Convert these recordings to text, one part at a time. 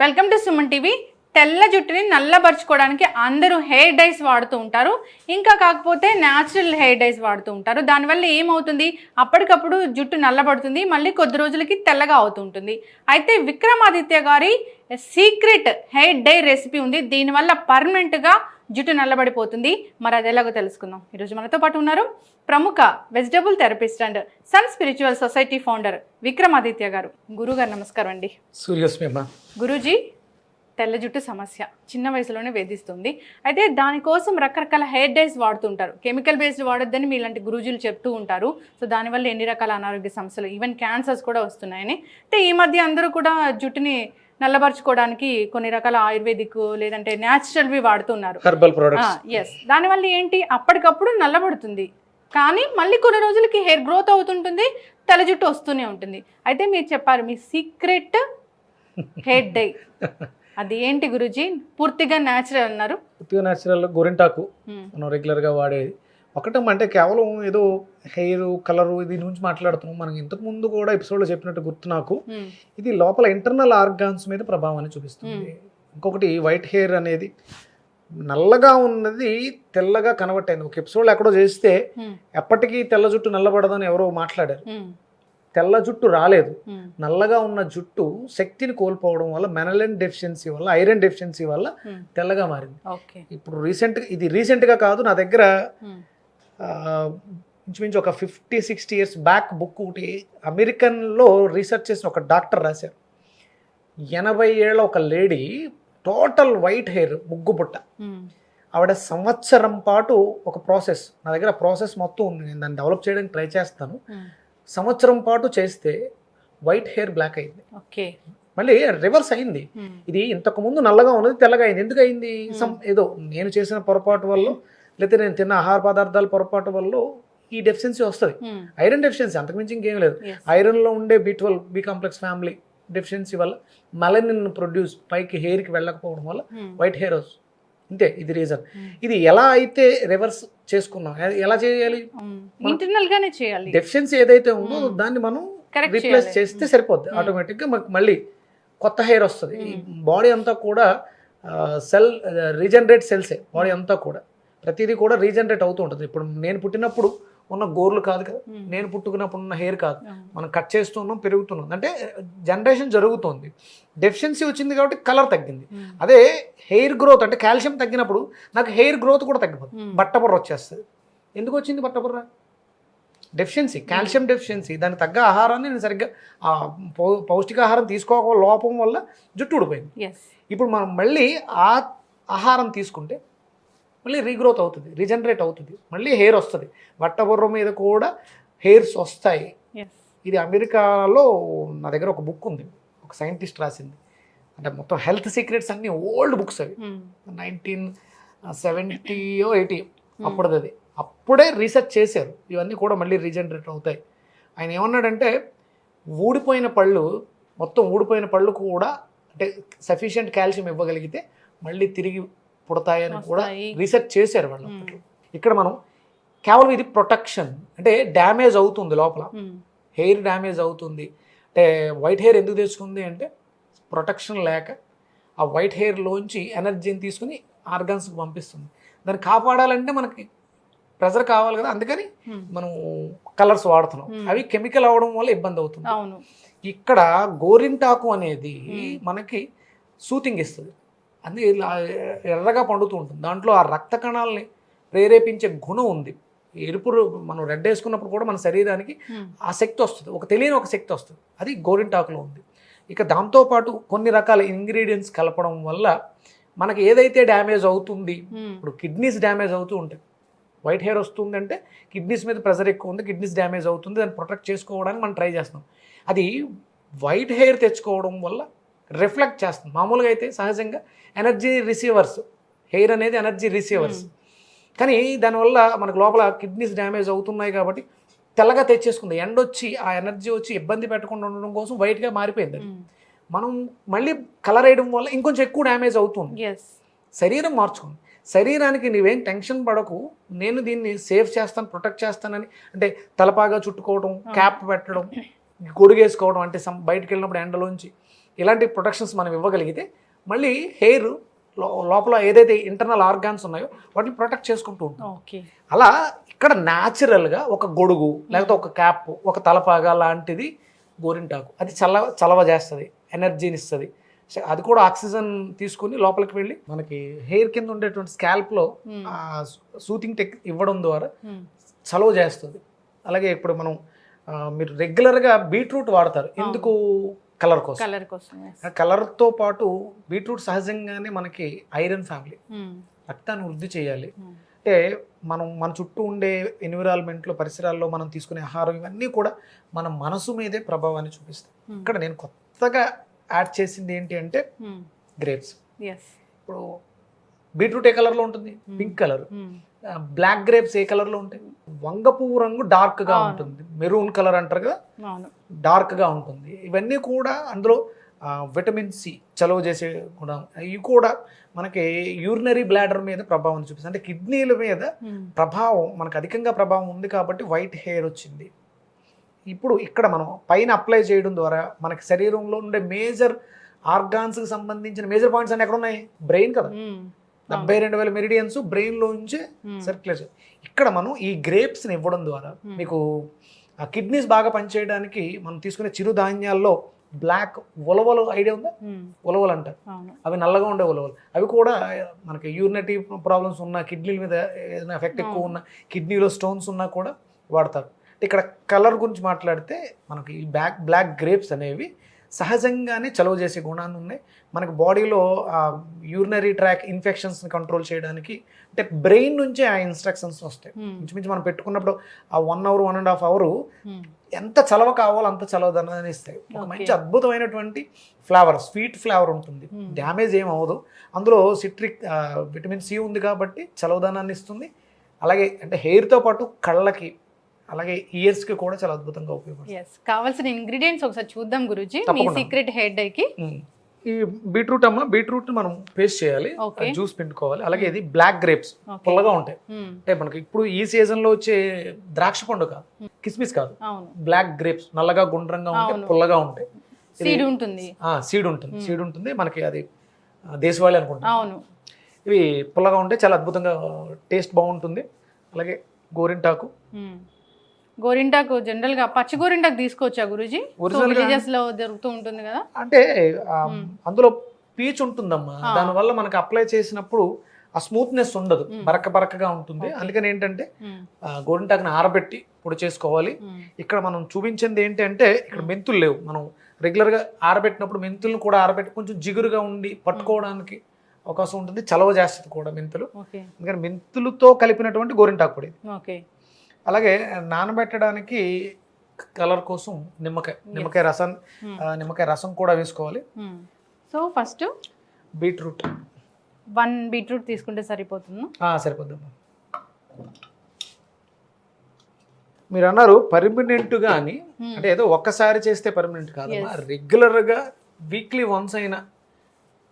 Welcome to Suman TV. తెల్ల జుట్టుని నల్లబరుచుకోవడానికి అందరూ హెయిర్ డైస్ వాడుతూ ఉంటారు. ఇంకా కాకపోతే న్యాచురల్ హెయిర్ డైస్ వాడుతూ ఉంటారు. దానివల్ల ఏమవుతుంది, అప్పటికప్పుడు జుట్టు నల్లబడుతుంది, మళ్ళీ కొద్ది రోజులకి తెల్లగా అవుతుంటుంది. అయితే విక్రమాదిత్య గారి సీక్రెట్ హెయిర్ డై రెసిపీ ఉంది. దీనివల్ల పర్మనెంట్గా జుట్టు నల్లబడిపోతుంది. మరి అది ఎలాగో తెలుసుకుందాం. ఈరోజు మనతో పాటు ఉన్నారు ప్రముఖ vegetable therapist and sun spiritual society founder Vikramaditya గారు. గురుగారు నమస్కారం అండి. సూర్యస్మి. గురూజీ, తెల్ల జుట్టు సమస్య చిన్న వయసులోనే వేధిస్తుంది. అయితే దానికోసం రకరకాల హెయిర్ డైస్ వాడుతుంటారు. కెమికల్ బేస్డ్ వాడొద్దని మీలాంటి గురూజీలు చెప్తూ ఉంటారు. సో దానివల్ల ఎన్ని రకాల అనారోగ్య సమస్యలు, ఈవెన్ క్యాన్సర్స్ కూడా వస్తున్నాయని. అయితే ఈ మధ్య అందరూ కూడా జుట్టుని నల్లబరుచుకోవడానికి కొన్ని రకాల ఆయుర్వేదిక్ లేదంటే న్యాచురల్వి వాడుతున్నారు, హెర్బల్ ప్రొడక్ట్స్. ఎస్, దానివల్ల ఏంటి, అప్పటికప్పుడు నల్లబడుతుంది, కానీ మళ్ళీ కొన్ని రోజులకి హెయిర్ గ్రోత్ అవుతుంటుంది, తెల్ల జుట్టు వస్తూనే ఉంటుంది. అయితే మీరు చెప్పారు మీ సీక్రెట్ హెయిర్ డై, అది ఏంటి గురూజీ? పూర్తిగా న్యాచురల్ అన్నారు. పూర్తిగా న్యాచురల్ గోరింటాకు మనం రెగ్యులర్గా వాడేది. ఒకటం కేవలం ఏదో హెయిర్ కలరు దీని గురించి మాట్లాడుతున్నాం. మనం ఇంతకు ముందు కూడా ఎపిసోడ్లో చెప్పినట్టు గుర్తు నాకు, ఇది లోపల ఇంటర్నల్ ఆర్గాన్స్ మీద ప్రభావాన్ని చూపిస్తుంది. ఇంకొకటి వైట్ హెయిర్ అనేది నల్లగా ఉన్నది తెల్లగా కన్వర్ట్ అయింది. ఒక ఎపిసోడ్లో ఎక్కడో చేస్తే ఎప్పటికీ తెల్ల జుట్టు నల్లబడదని ఎవరో మాట్లాడారు. తెల్ల జుట్టు రాలేదు, నల్లగా ఉన్న జుట్టు శక్తిని కోల్పోవడం వల్ల, మెనలిన్ డెఫిషియన్సీ వల్ల, ఐరన్ డెఫిషియన్సీ వల్ల తెల్లగా మారింది. ఇప్పుడు రీసెంట్గా కాదు, నా దగ్గర ఇంచుమించు ఒక 50-60 years బ్యాక్ బుక్ ఒకటి అమెరికన్లో రీసెర్చ్ చేసిన ఒక డాక్టర్ రాశారు. 80 ఏళ్ల ఒక లేడీ, టోటల్ వైట్ హెయిర్, ముగ్గు బుట్ట. ఆవిడ సంవత్సరం పాటు ఒక ప్రాసెస్, నా దగ్గర ప్రాసెస్ మొత్తం ఉంది, నేను దాన్ని డెవలప్ చేయడానికి ట్రై చేస్తాను. సంవత్సరం పాటు చేస్తే వైట్ హెయిర్ బ్లాక్ అయింది. మళ్ళీ రివర్స్ అయింది. ఇది ఇంతకు ముందు నల్లగా ఉన్నది తెల్లగా అయింది. ఎందుకు అయింది? ఏదో నేను చేసిన పొరపాటు వల్ల, లేకపోతే నేను తిన్న ఆహార పదార్థాల పొరపాటు వల్ల ఈ డెఫిషియన్సీ వస్తుంది. ఐరన్ డెఫిషియన్సీ, అంతకుమించి ఇంకేం లేదు. ఐరన్లో ఉండే B12, B complex family deficiency వల్ల మెలనిన్ ప్రొడ్యూస్ పైకి హెయిర్కి వెళ్ళకపోవడం వల్ల వైట్ హెయిర్ వస్తుంది. ఇంతే, ఇది రీజన్. ఇది ఎలా అయితే రివర్స్ చేసుకున్నాం, ఎలా చేయాలి? ఇంటర్నల్ గానే చేయాలి. డెఫిషియన్సీ ఏదైతే ఉందో దాన్ని మనం రీప్లేస్ చేస్తే సరిపోద్ది. ఆటోమేటిక్గా మనకు మళ్ళీ కొత్త హెయిర్ వస్తుంది. ఈ బాడీ అంతా కూడా రీజనరేట్ సెల్సే. బాడీ అంతా కూడా ప్రతిదీ కూడా రీజనరేట్ అవుతూ ఉంటుంది. ఇప్పుడు నేను పుట్టినప్పుడు ఉన్న గోర్లు కాదు కదా, నేను పుట్టుకున్నప్పుడు ఉన్న హెయిర్ కాదు. మనం కట్ చేస్తున్నాం, పెరుగుతున్నాం, అంటే జనరేషన్ జరుగుతుంది. డెఫిషియన్సీ వచ్చింది కాబట్టి కలర్ తగ్గింది. అదే హెయిర్ గ్రోత్ అంటే కాల్షియం తగ్గినప్పుడు నాకు హెయిర్ గ్రోత్ కూడా తగ్గిపోతుంది, బట్టబుర్ర వచ్చేస్తుంది. ఎందుకు వచ్చింది బట్టబుర్ర? Deficiency, calcium deficiency. దానికి తగ్గ ఆహారాన్ని నేను సరిగ్గా పౌష్టికాహారం తీసుకోక లోపం వల్ల జుట్టు ఊడిపోయింది. ఇప్పుడు మనం మళ్ళీ ఆ ఆహారం తీసుకుంటే మళ్ళీ రీగ్రోత్ అవుతుంది, రీజనరేట్ అవుతుంది, మళ్ళీ హెయిర్ వస్తుంది. బట్టబుర్ర మీద కూడా హెయిర్స్ వస్తాయి. ఇది అమెరికాలో నా దగ్గర ఒక బుక్ ఉంది, ఒక సైంటిస్ట్ రాసింది. అంటే మొత్తం హెల్త్ సీక్రెట్స్ అన్ని ఓల్డ్ బుక్స్ అవి, 1970 or 80 అప్పుడుది. అది అప్పుడే రీసెర్చ్ చేశారు. ఇవన్నీ కూడా మళ్ళీ రీజనరేట్ అవుతాయి. ఆయన ఏమన్నాడంటే, ఊడిపోయిన పళ్ళు, మొత్తం ఊడిపోయిన పళ్ళు కూడా అంటే సఫిషియెంట్ కాల్షియం ఇవ్వగలిగితే మళ్ళీ తిరిగి పుడతాయని కూడా రీసెర్చ్ చేశారు వాళ్ళు. ఇక్కడ మనం కేవలం ఇది ప్రొటెక్షన్, అంటే డ్యామేజ్ అవుతుంది లోపల, హెయిర్ డ్యామేజ్ అవుతుంది. అంటే వైట్ హెయిర్ ఎందుకు తెచ్చుకుంది అంటే ప్రొటెక్షన్ లేక ఆ వైట్ హెయిర్లోంచి ఎనర్జీని తీసుకుని ఆర్గాన్స్కి పంపిస్తుంది. దాన్ని కాపాడాలంటే మనకి ప్రెజర్ కావాలి కదా, అందుకని మనం కలర్స్ వాడుతున్నాం. అవి కెమికల్ అవ్వడం వల్ల ఇబ్బంది అవుతుంది. ఇక్కడ గోరింటాకు అనేది మనకి సూతింగ్ ఇస్తుంది, అది ఎర్రగా పండుతూ ఉంటుంది. దాంట్లో ఆ రక్త కణాలని ప్రేరేపించే గుణం ఉంది. ఎరుపు మనం రెడ్ వేసుకున్నప్పుడు కూడా మన శరీరానికి ఆ శక్తి వస్తుంది, ఒక తెలియని ఒక శక్తి వస్తుంది. అది గోరింటాకులో ఉంది. ఇక దాంతోపాటు కొన్ని రకాల ఇంగ్రీడియంట్స్ కలపడం వల్ల మనకి ఏదైతే డ్యామేజ్ అవుతుంది, ఇప్పుడు కిడ్నీస్ డ్యామేజ్ అవుతూ ఉంటాయి. వైట్ హెయిర్ వస్తుందంటే కిడ్నీస్ మీద ప్రెషర్ ఎక్కువ ఉంది, కిడ్నీస్ డ్యామేజ్ అవుతుంది, దాన్ని ప్రొటెక్ట్ చేసుకోవడానికి మనం ట్రై చేస్తున్నాం. అది వైట్ హెయిర్ తెచ్చుకోవడం వల్ల రిఫ్లెక్ట్ చేస్తుంది. మామూలుగా అయితే సహజంగా ఎనర్జీ రిసీవర్స్, హెయిర్ అనేది ఎనర్జీ రిసీవర్స్, కానీ దానివల్ల మనకు లోపల కిడ్నీస్ డ్యామేజ్ అవుతున్నాయి కాబట్టి తెల్లగా తెచ్చేసుకుంది. ఎండ వచ్చి ఆ ఎనర్జీ వచ్చి ఇబ్బంది పెట్టకుండా ఉండడం కోసం వైట్గా మారిపోయింది. మనం మళ్ళీ కలర్ వేయడం వల్ల ఇంకొంచెం ఎక్కువ డ్యామేజ్ అవుతుంది. శరీరం మార్చుకుంది. శరీరానికి నీవేం టెన్షన్ పడకు, నేను దీన్ని సేఫ్ చేస్తాను, ప్రొటెక్ట్ చేస్తానని, అంటే తలపాగా చుట్టుకోవడం, క్యాప్ పెట్టడం, గొడుగేసుకోవడం, అంటే బయటకు వెళ్ళినప్పుడు ఎండలోంచి ఇలాంటి ప్రొటెక్షన్స్ మనం ఇవ్వగలిగితే మళ్ళీ హెయిర్ లోపల ఏదైతే ఇంటర్నల్ ఆర్గాన్స్ ఉన్నాయో వాటిని ప్రొటెక్ట్ చేసుకుంటూ ఉంటాం. ఓకే. అలా ఇక్కడ న్యాచురల్గా ఒక గొడుగు లేకపోతే ఒక క్యాప్ ఒక తలపాగా లాంటిది గోరింటాకు. అది చలవ చేస్తుంది, ఎనర్జీని ఇస్తుంది. అది కూడా ఆక్సిజన్ తీసుకుని లోపలికి వెళ్ళి మనకి హెయిర్ కింద ఉండేటువంటి స్కాల్ప్లో సూతింగ్ ఇవ్వడం ద్వారా చలవ చేస్తుంది. అలాగే ఇప్పుడు మనం మీరు రెగ్యులర్గా బీట్రూట్ వాడతారు ఎందుకు? కలర్ కోసం. కలర్తో పాటు బీట్రూట్ సహజంగానే మనకి ఐరన్ ఫ్యామిలీ, రక్తాన్ని వృద్ధి చేయాలి. అంటే మన చుట్టూ ఉండే ఎన్విరాన్మెంట్లో పరిసరాల్లో మనం తీసుకునే ఆహారం ఇవన్నీ కూడా మన మనసు మీదే ప్రభావాన్ని చూపిస్తాయి. ఇక్కడ నేను కొత్తగా యాడ్ చేసింది ఏంటి అంటే గ్రేప్స్. ఇప్పుడు బీట్రూట్ ఏ కలర్లో ఉంటుంది? Pink colour. బ్లాక్ గ్రేప్స్ ఏ కలర్లో ఉంటాయి? వంగ పువ్వు రంగు డార్క్గా ఉంటుంది, మెరూన్ కలర్ అంటారు కదా, డార్క్గా ఉంటుంది. ఇవన్నీ కూడా అందులో విటమిన్ సి చలువ చేసే గుణం. ఇవి కూడా మనకి యూరినరీ బ్లాడర్ మీద ప్రభావం చూపిస్తుంది. అంటే కిడ్నీల మీద ప్రభావం మనకు అధికంగా ప్రభావం ఉంది కాబట్టి వైట్ హెయిర్ వచ్చింది. ఇప్పుడు ఇక్కడ మనం పైన అప్లై చేయడం ద్వారా మనకి శరీరంలో ఉండే మేజర్ ఆర్గాన్స్కి సంబంధించిన మేజర్ పాయింట్స్ అన్ని ఎక్కడ ఉన్నాయి? బ్రెయిన్ కదా. 72,000 మెరిడియన్స్ బ్రెయిన్లోంచి సర్క్యులేట్. ఇక్కడ మనం ఈ గ్రేప్స్ని ఇవ్వడం ద్వారా మీకు ఆ కిడ్నీస్ బాగా పనిచేయడానికి మనం తీసుకునే చిరుధాన్యాల్లో బ్లాక్ ఉలవలు ఐడియా ఉందా? ఉలవలు అంటారు, అవి నల్లగా ఉండే ఉలవలు. అవి కూడా మనకి యూరినరీ ప్రాబ్లమ్స్ ఉన్న, కిడ్నీల మీద ఏదైనా ఎఫెక్ట్ ఎక్కువ ఉన్న, కిడ్నీలో స్టోన్స్ ఉన్నా కూడా వాడతారు. ఇక్కడ కలర్ గురించి మాట్లాడితే మనకి ఈ బ్లాక్ గ్రేప్స్ అనేవి సహజంగానే చలువ చేసే గుణాన్ని ఉన్నాయి. మనకి బాడీలో యూరినరీ ట్రాక్ ఇన్ఫెక్షన్స్ని కంట్రోల్ చేయడానికి, అంటే బ్రెయిన్ నుంచే ఆ ఇన్స్ట్రక్షన్స్ వస్తాయి. ఇంచుమించు మనం పెట్టుకున్నప్పుడు ఆ 1 hour 1.5 hours ఎంత చలవ కావాలో అంత చలవదనాన్ని ఇస్తాయి. ఒక మంచి అద్భుతమైనటువంటి ఫ్లేవర్, స్వీట్ ఫ్లేవర్ ఉంటుంది, డ్యామేజ్ ఏం అవ్వదు. అందులో సిట్రిక్ విటమిన్ సి ఉంది కాబట్టి చలవదనాన్ని ఇస్తుంది. అలాగే అంటే హెయిర్తో పాటు కళ్ళకి అలాగే ఇయర్స్కి కూడా చాలా అద్భుతంగా ఉపయోగపడుతుంది. కావాల్సిన ఇంగ్రీడియంట్స్ ఒకసారి చూద్దాం గురూజీ. మీ సీక్రెట్ హెయిర్ డైకి ఈ బీట్రూట్ బీట్రూట్ మనం పేస్ట్ చేయాలి, జ్యూస్ పిండుకోవాలి. అలాగే ఇది బ్లాక్ గ్రేప్స్ పుల్లగా ఉంటాయి. అంటే మనకి ఇప్పుడు ఈ సీజన్ లో వచ్చే ద్రాక్ష పండు కాదు, కిస్మిస్ కాదు, బ్లాక్ గ్రేప్స్ నల్లగా గుండ్రంగా ఉంటాయి, పుల్లగా ఉంటాయి. సీడ్ ఉంటుంది. సీడ్ ఉంటుంది మనకి. అది దేశవాళీ అనుకుంటా. ఇవి పుల్లగా ఉంటాయి, చాలా అద్భుతంగా టేస్ట్ బాగుంటుంది. అలాగే గోరింటాకు జనరల్ గా పచ్చి గోరింటాకు తీసుకోవచ్చా గురూజీ? విలేజెస్ లో దొరుకుతూ ఉంటుంది కదా. అంటే అందులో పీచు ఉంటుందమ్మా, దానివల్ల మనకి అప్లై చేసినప్పుడు ఆ స్మూత్నెస్ ఉండదు, బరకగా ఉంటుంది. అందుకని ఏంటంటే గోరింటాకుని ఆరబెట్టి పొడి చేసుకోవాలి. ఇక్కడ మనం చూపించింది ఏంటంటే ఇక్కడ మెంతులు లేవు. మనం రెగ్యులర్ గా ఆరబెట్టినప్పుడు మెంతులను కూడా ఆరబెట్టి కొంచెం జిగురుగా ఉండి పట్టుకోవడానికి అవకాశం ఉంటుంది, చలవ చేస్తుంది కూడా మెంతులు. ఎందుకంటే మెంతులతో కలిపినటువంటి గోరింటాకు పొడి. అలాగే నానబెట్టడానికి కలర్ కోసం నిమ్మకాయ రసం కూడా వేసుకోవాలి. సో ఫస్ట్ బీట్రూట్ 1 బీట్రూట్ తీసుకుంటే సరిపోతుందా? సరిపోద్దమ్మా. మీరు అన్నారు పర్మనెంట్గా అని, అంటే ఏదో ఒక్కసారి చేస్తే పర్మనెంట్ కాదమ్మా. రెగ్యులర్గా వీక్లీ వన్స్ అయినా,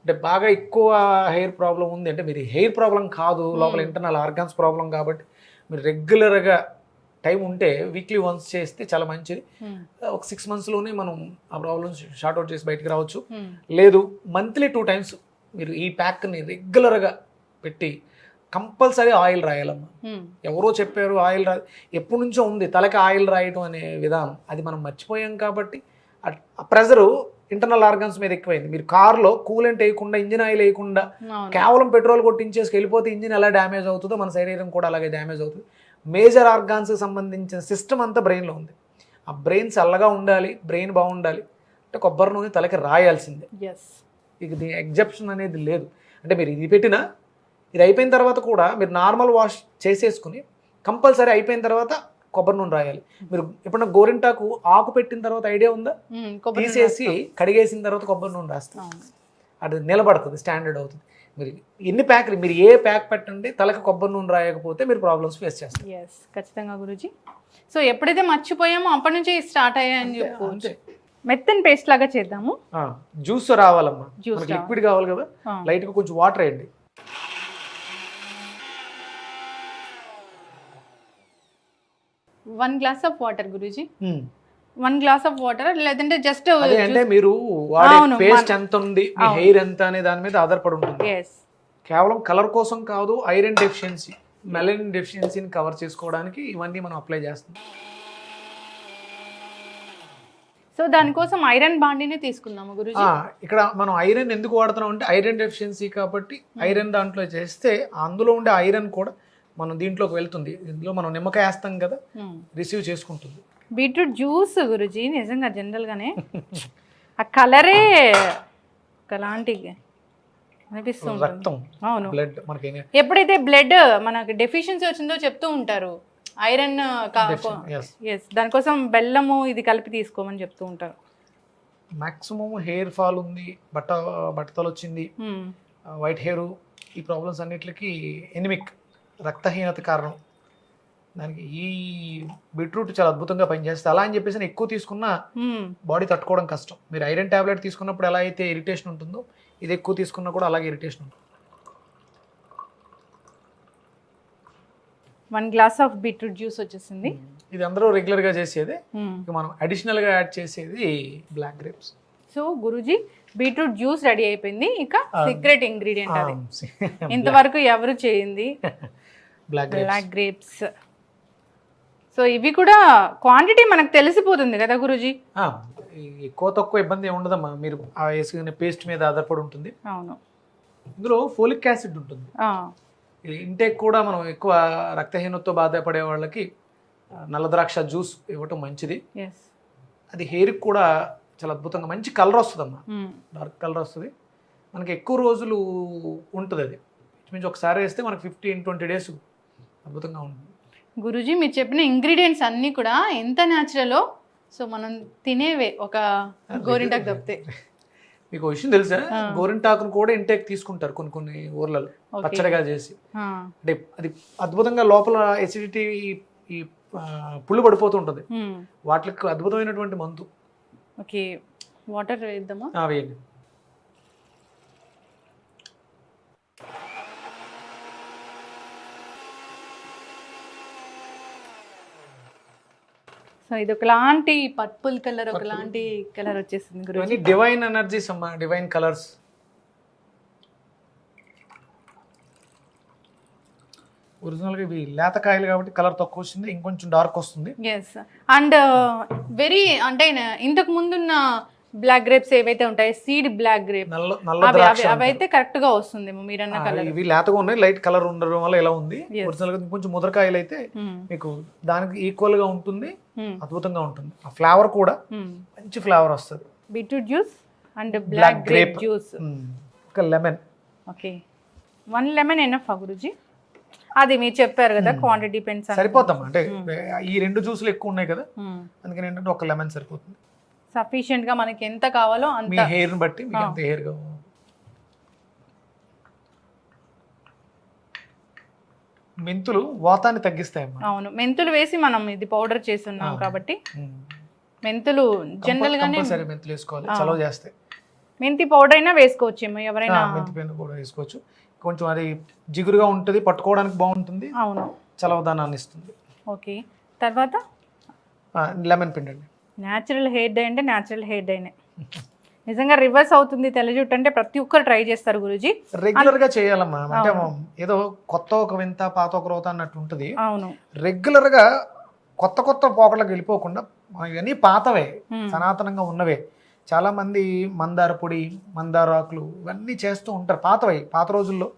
అంటే బాగా ఎక్కువ హెయిర్ ప్రాబ్లం ఉంది అంటే మీరు హెయిర్ ప్రాబ్లం కాదు, లోపల ఇంటర్నల్ ఆర్గాన్స్ ప్రాబ్లం కాబట్టి మీరు రెగ్యులర్గా టైం ఉంటే వీక్లీ వన్స్ చేస్తే చాలా మంచిది. ఒక 6 monthsలోనే మనం ఆ ప్రాబ్లమ్స్ షార్ట్ అవుట్ చేసి బయటకు రావచ్చు. లేదు మంత్లీ 2 times మీరు ఈ ప్యాక్ని రెగ్యులర్గా పెట్టి కంపల్సరీ ఆయిల్ రాయాలమ్మా. ఎవరో చెప్పారు ఆయిల్ ఎప్పటి నుంచో ఉంది తలకి ఆయిల్ రాయటం అనే విధానం, అది మనం మర్చిపోయాం కాబట్టి ఆ ప్రెజరు ఇంటర్నల్ ఆర్గాన్స్ మీద ఎక్కువైంది. మీరు కార్లో కూలెంట్ వేయకుండా, ఇంజిన్ ఆయిల్ వేయకుండా కేవలం పెట్రోల్ కొట్టించేసి వెళ్ళిపోతే ఇంజిన్ ఎలా డ్యామేజ్ అవుతుందో మన శరీరం కూడా అలాగే డ్యామేజ్ అవుతుంది. మేజర్ ఆర్గాన్స్కి సంబంధించిన సిస్టమ్ అంతా బ్రెయిన్లో ఉంది. ఆ బ్రెయిన్ చల్లగా ఉండాలి, బ్రెయిన్ బాగుండాలి అంటే కొబ్బరి నూనె తలకి రాయాల్సిందే. ఇక దీని ఎగ్జెప్షన్ అనేది లేదు. అంటే మీరు ఇది పెట్టినా ఇది అయిపోయిన తర్వాత కూడా మీరు నార్మల్ వాష్ చేసేసుకుని కంపల్సరీ అయిపోయిన తర్వాత కొబ్బరి నూనె రాయాలి. మీరు ఎప్పుడన్నా గోరింటాకు ఆకు పెట్టిన తర్వాత ఐడియా ఉందా? తీసేసి కడిగేసిన తర్వాత కొబ్బరి నూనె రాస్తాం, అది నిలబడుతుంది, స్టాండర్డ్ అవుతుంది. మీరు ఎన్ని ప్యాక్లు, మీరు ఏ ప్యాక్ పెట్టండి, తలకి కొబ్బరి నూనె రాయకపోతే మీరు ప్రాబ్లమ్స్ ఫేస్ చేస్తారు. ఖచ్చితంగా గురూజీ. సో ఎప్పుడైతే మర్చిపోయామో అప్పటి నుంచి స్టార్ట్ అయ్యాయని చెప్పుకోవచ్చు. మెత్తని పేస్ట్ లాగా చేద్దాము. జ్యూస్ రావాలమ్మా, లిక్విడ్ కావాలి కదా, లైట్గా కొంచెం వాటర్ వేయండి. One glass of water Guruji. 1 glass of water లేదంటే జస్ట్ అదే అంటే మీరు వాడే అవును, పేస్ట్ ఎంత ఉంది, మీ హెయిర్ ఎంత అనే దాని మీద ఆధారపడి ఉంటుంది. కేవలం కలర్ కోసం కాదు, ఐరన్ డెఫిషియన్సీ, మెలనిన్ డెఫిషియన్సీని కవర్ చేసుకోవడానికి ఇవన్నీ మనం అప్లై చేస్తాం. సో దానికోసం ఐరన్ బాండీని తీసుకుందాము గురుజీ. ఇక్కడ మనం ఐరన్ ఎందుకు వాడుతున్నాం అంటే ఐరన్ డెఫిషియన్సీ కాబట్టి ఐరన్ దాంట్లో చేస్తే అందులో ఉండే ఐరన్ కూడా మనం దీంట్లోకి వెళ్తుంది. ఇందులో మనం నిమ్మకాయ వేస్తాం కదా, రిసీవ్ చేసుకుంటుంది. బీట్రూట్ జ్యూస్ గురుజీ నిజంగా జనరల్గానే ఆ కలరే ఒకలాంటి అనిపిస్తుంది. రక్తం, అవును, బ్లడ్ మనకి ఎప్పుడైతే బ్లడ్ మనకి డెఫిషియన్సీ వచ్చిందో చెప్తూ ఉంటారు ఐరన్ దానికోసం బెల్లము ఇది కలిపి తీసుకోమని చెప్తూ ఉంటారు. మాక్సిమం హెయిర్ ఫాల్ ఉంది, బట్టతలు వచ్చింది, వైట్ హెయిర్, ఈ ప్రాబ్లమ్స్ అన్నిటికి ఎనిమిక్ రక్తహీనత కారణం. దానికి ఈ బీట్రూట్ చాలా అద్భుతంగా పనిచేస్తుంది. అలా అని చెప్పేసి ఎక్కువ తీసుకున్నా బాడీ తట్టుకోవడం కష్టం. మీరు ఐరన్ టాబ్లెట్ తీసుకున్నప్పుడు ఎలా అయితే ఇరిటేషన్ ఉంటుందో, ఇది ఎక్కువ తీసుకున్నా కూడా అలాగే ఇరిటేషన్ ఉంటుంది. 1 గ్లాస్ ఆఫ్ బీట్రూట్ జ్యూస్ వచ్చేసింది. ఇది అందరూ రెగ్యులర్గా చేసేది. మనం అడిషనల్గా యాడ్ చేసేది బ్లాక్ గ్రేప్స్. సో గురూజీ బీట్రూట్ జ్యూస్ రెడీ అయిపోయింది. ఇక సీక్రెట్ ఇంగ్రీడియంట్ అది ఇంతవరకు ఎవరు చేయింది బ్లాక్ గ్రేప్స్. సో ఇవి కూడా క్వాంటిటీ మనకు తెలిసిపోతుంది కదా గురూజీ. ఎక్కువ తక్కువ ఇబ్బంది ఏమి ఉండదమ్మా, మీరు ఆ వేసుకునే పేస్ట్ మీద ఆధారపడి ఉంటుంది. అవును, ఇందులో ఫోలిక్ యాసిడ్ ఉంటుంది. ఇంటేక్ కూడా మనం ఎక్కువ రక్తహీనతతో బాధపడే వాళ్ళకి నల్ల ద్రాక్ష జ్యూస్ ఇవ్వటం మంచిది. అది హెయిర్కి కూడా చాలా అద్భుతంగా మంచి కలర్ వస్తుందమ్మా, డార్క్ కలర్ వస్తుంది. మనకి ఎక్కువ రోజులు ఉంటుంది. అది మీన్స్ ఒకసారి వేస్తే మనకి 15-20 డేస్ అద్భుతంగా ఉంటుంది. గురూజీ మీరు చెప్పిన ఇంగ్రీడియంట్స్ అన్నీ కూడా ఎంత న్యాచురలో, సో మనం తినేవే ఒక గోరింటాకు తప్పితే. మీకు విషయం తెలుసా, గోరింటాకును కూడా ఇంటేక్ తీసుకుంటారు కొన్ని ఊర్లలో పచ్చడిగా చేసి. అంటే అది అద్భుతంగా లోపల ఎసిడిటీ ఈ పుళ్ళు పడిపోతూ ఉంటుంది, వాటికి అద్భుతమైనటువంటి మందు. ఓకే, వాటర్ వేద్దామా? వేయండి. సో ఇది ఒకలాంటి పర్పుల్ కలర్, ఒకలాంటి కలర్ వచ్చేసింది గురూజీ. డివైన్ ఎనర్జీస్ అమ్మా, డివైన్ కలర్స్. ఒరిజినల్గా ఇవి లేతకాయలు కాబట్టి కలర్ తక్కువ వచ్చింది, ఇంకొంచెం డార్క్ వస్తుంది. ఎస్, అండ్ వెరీ అంటే ఇంతకు ముందున్న బ్లాక్ గ్రేప్స్ ఏవైతే ఉంటాయి, సీడ్ బ్లాక్ గ్రేప్, అవైతే కరెక్ట్ గా వస్తుందేమో మీరన్న కలర్. ఇవి లేతగా ఉన్నాయి, లైట్ కలర్ ఉండడం వల్ల ఇలా ఉంది. ఒరిజినల్ గా కొంచెం ముదరకాయలు అయితే మీకు దానికి ఈక్వల్ గా ఉంటుంది, అద్భుతంగా ఉంటుంది. ఆ ఫ్లేవర్ కూడా మంచి ఫ్లేవర్ వస్తుంది. Beetroot juice and black grape juice, ఒక లెమన్. ఓకే, 1 లెమన్ ఎనఫ్ గురూజీ? అది మీరు చెప్పారు కదా క్వాంటిటీ డిపెండ్స్. సరిపోతాం అంటే ఈ 2 జ్యూసులు ఎక్కువ ఉన్నాయి కదా, అందుకని ఏంటంటే 1 లెమన్ సరిపోతుంది. సఫిషియెంట్ గా మనకి ఎంత కావాలో అంత, మీ హెయిర్ ని బట్టి మీకు ఎంత హెయిర్ కావాలో. మెంతులు వాతాన్ని తగ్గిస్తాయమ్మా. అవును, మెంతులు వేసి మనం ఇది పౌడర్ చేసి ఉన్నాం కాబట్టి మెంతులు జనరల్ గానే మెంతులు వేసుకోవాలి, చలవ చేస్తాయి. మెంతి పౌడర్ అయినా వేసుకోవచ్చేమో ఎవరైనా, మెంతి పౌడర్ కూడా వేసుకోవచ్చు. కొంచెం అది జిగురుగా ఉంటుంది, పట్టుకోవడానికి బాగుంటుంది. అవును, చలవదానాన్ని ఇస్తుంది. ఓకే, తర్వాత లెమన్ పిండండి. న్యాచురల్ హెయిర్ డై అంటే న్యాచురల్ హెయిర్ డైనే నిజంగా రివర్స్ అవుతుంది తెల్ల జుట్టు అంటే ప్రతి ఒక్కరు ట్రై చేస్తారు గురూజీ. రెగ్యులర్ గా చేయాలమ్మా, అంటే ఏదో కొత్త ఒక వింత పాత ఒక రోత అన్నట్టు ఉంటుంది. అవును, రెగ్యులర్ గా కొత్త పోకళ్ళకి వెళ్ళిపోకుండా ఇవన్నీ పాతవే, సనాతనంగా ఉన్నవే. చాలా మంది మందార పొడి, మందార ఆకులు ఇవన్నీ చేస్తూ ఉంటారు, పాతవై, పాత రోజుల్లో.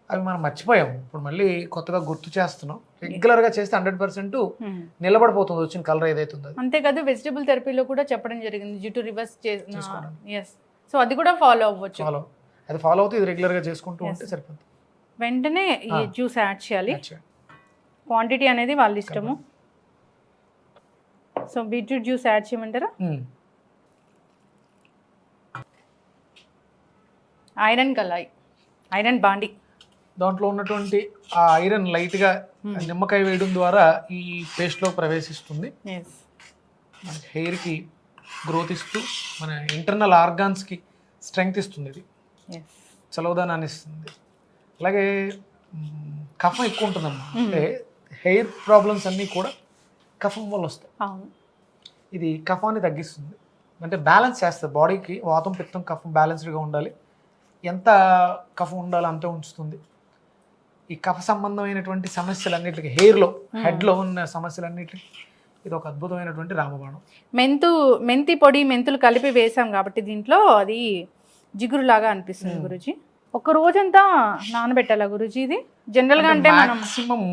అవి మనం మర్చిపోయాం, ఇప్పుడు మళ్ళీ కొత్తగా గుర్తు చేస్తున్నాం. రెగ్యులర్ గా చేస్తే 100% నిలబడిపోతుంది వచ్చిన కలర్ ఏదైతుందో. అంతేకాదు వెజిటబుల్ థెరపీలో కూడా చెప్పడం జరిగింది జుట్టు రివర్స్ చేసుకోవడం. సో అది కూడా ఫాలో అవ్వచ్చు. అది ఫాలో అవుతూ ఇది రెగ్యులర్ గా చేసుకుంటూ ఉంటే సరిపోతుంది. వెంటనే ఈ జ్యూస్ యాడ్ చేయాలి, క్వాంటిటీ అనేది వాళ్ళ ఇష్టము. సో బీట్రూట్ జ్యూస్ యాడ్ చేయమంటారా? ఐరన్ కలాయి, ఐరన్ బాండి, దాంట్లో ఉన్నటువంటి ఆ ఐరన్ లైట్గా నిమ్మకాయ వేయడం ద్వారా ఈ పేస్ట్లో ప్రవేశిస్తుంది. మన హెయిర్కి గ్రోత్ ఇస్తూ మన ఇంటర్నల్ ఆర్గాన్స్కి స్ట్రెంగ్త్ ఇస్తుంది. ఇది చలవదానాన్ని ఇస్తుంది. అలాగే కఫం ఎక్కువ ఉంటుందమ్మా, అంటే హెయిర్ ప్రాబ్లమ్స్ అన్నీ కూడా కఫం వల్ల వస్తాయి. ఇది కఫాన్ని తగ్గిస్తుంది, అంటే బ్యాలెన్స్ చేస్తుంది బాడీకి. వాతం పిత్తం కఫం బ్యాలెన్స్డ్గా ఉండాలి, ఎంత కఫం ఉండాలో అంతే ఉంచుతుంది. ఈ కఫ సంబంధమైనటువంటి సమస్యలన్నిటికీ, హెయిర్లో హెడ్లో ఉన్న సమస్యలన్నిటికీ ఇది ఒక అద్భుతమైనటువంటి రామబాణం. మెంతి పొడి మెంతులు కలిపి వేసాం కాబట్టి దీంట్లో అది జిగురులాగా అనిపిస్తుంది గురుజీ. ఒక రోజంతా నానబెట్టాలా గురుజీ ఇది జనరల్గా? అంటే మనం మాక్సిమం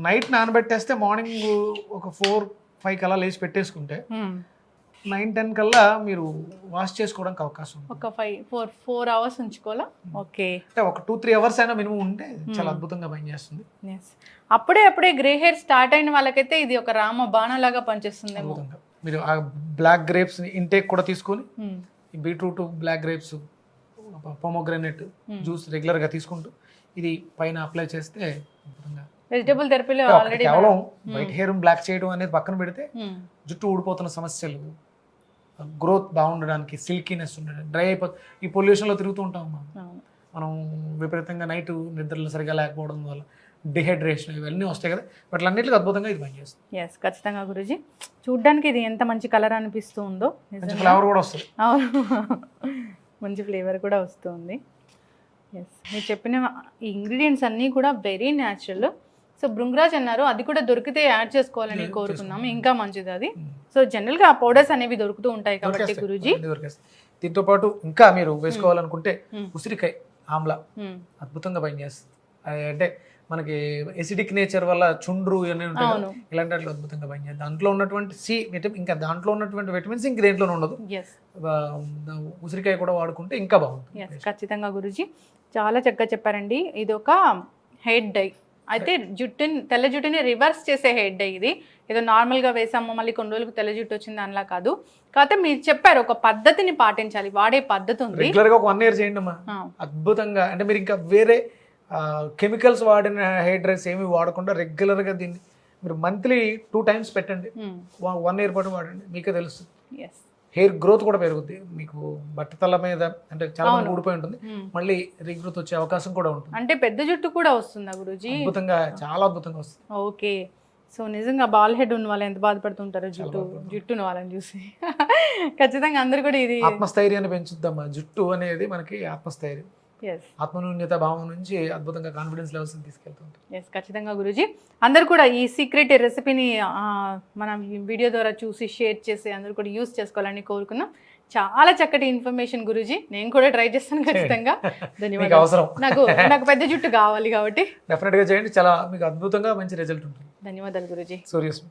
నైట్ నానబెట్టేస్తే మార్నింగ్ ఒక 4-5 కల్లా లేచి పెట్టేసుకుంటే 9-10 కల్లా మీరు వాష్ చేసుకోవడానికి అవకాశం ఉంది. ఒక 4 అవర్స్ ఉంచుకోవాలా? ఓకే, అంటే ఒక 2-3 అవర్స్ అయినా మినిమం ఉంటే చాలా అద్భుతంగా పనిచేస్తుంది. అప్పుడే గ్రే హెయిర్ స్టార్ట్ అయిన వాళ్ళకైతే ఇది ఒక రామ బాణలాగా పనిచేస్తుంది. అద్భుతంగా మీరు ఆ బ్లాక్ గ్రేప్స్ ఇంటేక్ కూడా తీసుకొని, beetroot, black grapes, pomegranate juice రెగ్యులర్గా తీసుకుంటూ ఇది పైన అప్లై చేస్తే అద్భుతంగా. వెజిటబుల్ థెరపీలో ఆల్రెడీ కేవలం వైట్ హెయిర్ బ్లాక్ చేయడం అనేది పక్కన పెడితే జుట్టు ఊడిపోతున్న సమస్యలు, గ్రోత్ బాగుండడానికి, సిల్కీనెస్ ఉండడానికి, డ్రై అయిపోతుంది. ఈ పొల్యూషన్లో తిరుగుతూ ఉంటాం మనం విపరీతంగా, నైట్ నిద్రలు సరిగా లేకపోవడం వల్ల డిహైడ్రేషన్ ఇవన్నీ వస్తాయి కదా, వాటిలన్నిటికీ అద్భుతంగా ఇది పనిచేస్తుంది. ఎస్, ఖచ్చితంగా గురూజీ. చూడ్డానికి ఇది ఎంత మంచి కలర్ అనిపిస్తూ ఉందో, ఫ్లేవర్ కూడా వస్తుంది. అవును, మంచి ఫ్లేవర్ కూడా వస్తుంది. ఎస్, మీరు చెప్పిన ఈ ఇంగ్రీడియంట్స్ అన్నీ కూడా వెరీ న్యాచురల్. సో భృంగరాజ్ అన్నారు, అది కూడా దొరికితే యాడ్ చేసుకోవాలని కోరుకున్నాము, ఇంకా మంచిది అది. సో జనరల్గా పౌడర్స్ అనేవి దొరుకుతూ ఉంటాయి కాబట్టి గురూజీ. దీంతో పాటు ఇంకా మీరు వేసుకోవాలనుకుంటే ఉసిరికాయ ఆమ్లా అద్భుతంగా పనిచేస్తుంది. అంటే మనకి ఎసిడిక్ నేచర్ వల్ల చుండ్రు ఇవన్నీ ఉంటాయి, ఇలాంటి వాటిలో అద్భుతంగా పనిచేస్తుంది. దాంట్లో ఉన్నటువంటి ఇంకా దాంట్లో ఉన్నటువంటి విటమిన్స్ ఇంక దేంట్లోనే ఉండదు. ఉసిరికాయ కూడా వాడుకుంటే ఇంకా బాగుంటుంది. ఖచ్చితంగా గురూజీ, చాలా చక్కగా చెప్పారండి. ఇది ఒక హెయిర్ డై, అయితే తెల్ల జుట్టుని రివర్స్ చేసే హెయిర్ డై. ఇది ఏదో నార్మల్గా వేసాము మళ్ళీ కొన్ని రోజులకు తెల్ల జుట్టు వచ్చింది అలా కాదు. కాకపోతే మీరు చెప్పారు ఒక పద్ధతిని పాటించాలి, వాడే పద్ధతి ఉంది. రెగ్యులర్గా ఒక 1 year చేయండి అమ్మా, అద్భుతంగా. అంటే మీరు ఇంకా వేరే కెమికల్స్ వాడిన హెయిర్ డ్రైస్ ఏమి వాడకుండా రెగ్యులర్గా దీన్ని మీరు మంత్లీ 2 times పెట్టండి, 1 year పాటు వాడండి, మీకే తెలుస్తుంది. హెయిర్ గ్రోత్ కూడా పెరుగుద్ది. మీకు బట్టతల మీద అంటే చాలా మంది ఊడిపోయి ఉంటుంది, మళ్ళీ రీగ్రోత్ వచ్చే అవకాశం కూడా ఉంటుంది. అంటే పెద్ద జుట్టు కూడా వస్తుందా గురూజీ? అద్భుతంగా, చాలా అద్భుతంగా వస్తుంది. ఓకే, సో నిజంగా బాల్ హెడ్ ఉన్న వాళ్ళు ఎంత బాధపడుతుంటారో జుట్టును వాళ్ళని చూసి. ఖచ్చితంగా అందరు కూడా ఇది ఆత్మస్థైర్యాన్ని పెంచుద్దామా. జుట్టు అనేది మనకి ఆత్మస్థైర్యం, ఆత్మన్యూన్యత భావం నుంచి అద్భుతంగా కాన్ఫిడెన్స్ లెవెల్స్ తీసుకెళ్తుంటాం. ఎస్, ఖచ్చితంగా గురూజీ. అందరు కూడా ఈ సీక్రెట్ రెసిపీని మనం వీడియో ద్వారా చూసి షేర్ చేసి అందరూ కూడా యూస్ చేసుకోవాలని కోరుకున్నాం. చాలా చక్కటి ఇన్ఫర్మేషన్ గురూజీ, నేను కూడా ట్రై చేస్తాను ఖచ్చితంగా. ధన్యవాదాలు. నాకు పెద్ద జుట్టు కావాలి కాబట్టి డెఫినెట్గా చేయండి, చాలా మీకు అద్భుతంగా మంచి రిజల్ట్ ఉంటుంది. ధన్యవాదాలు గురూజీ. సూర్యస్మి.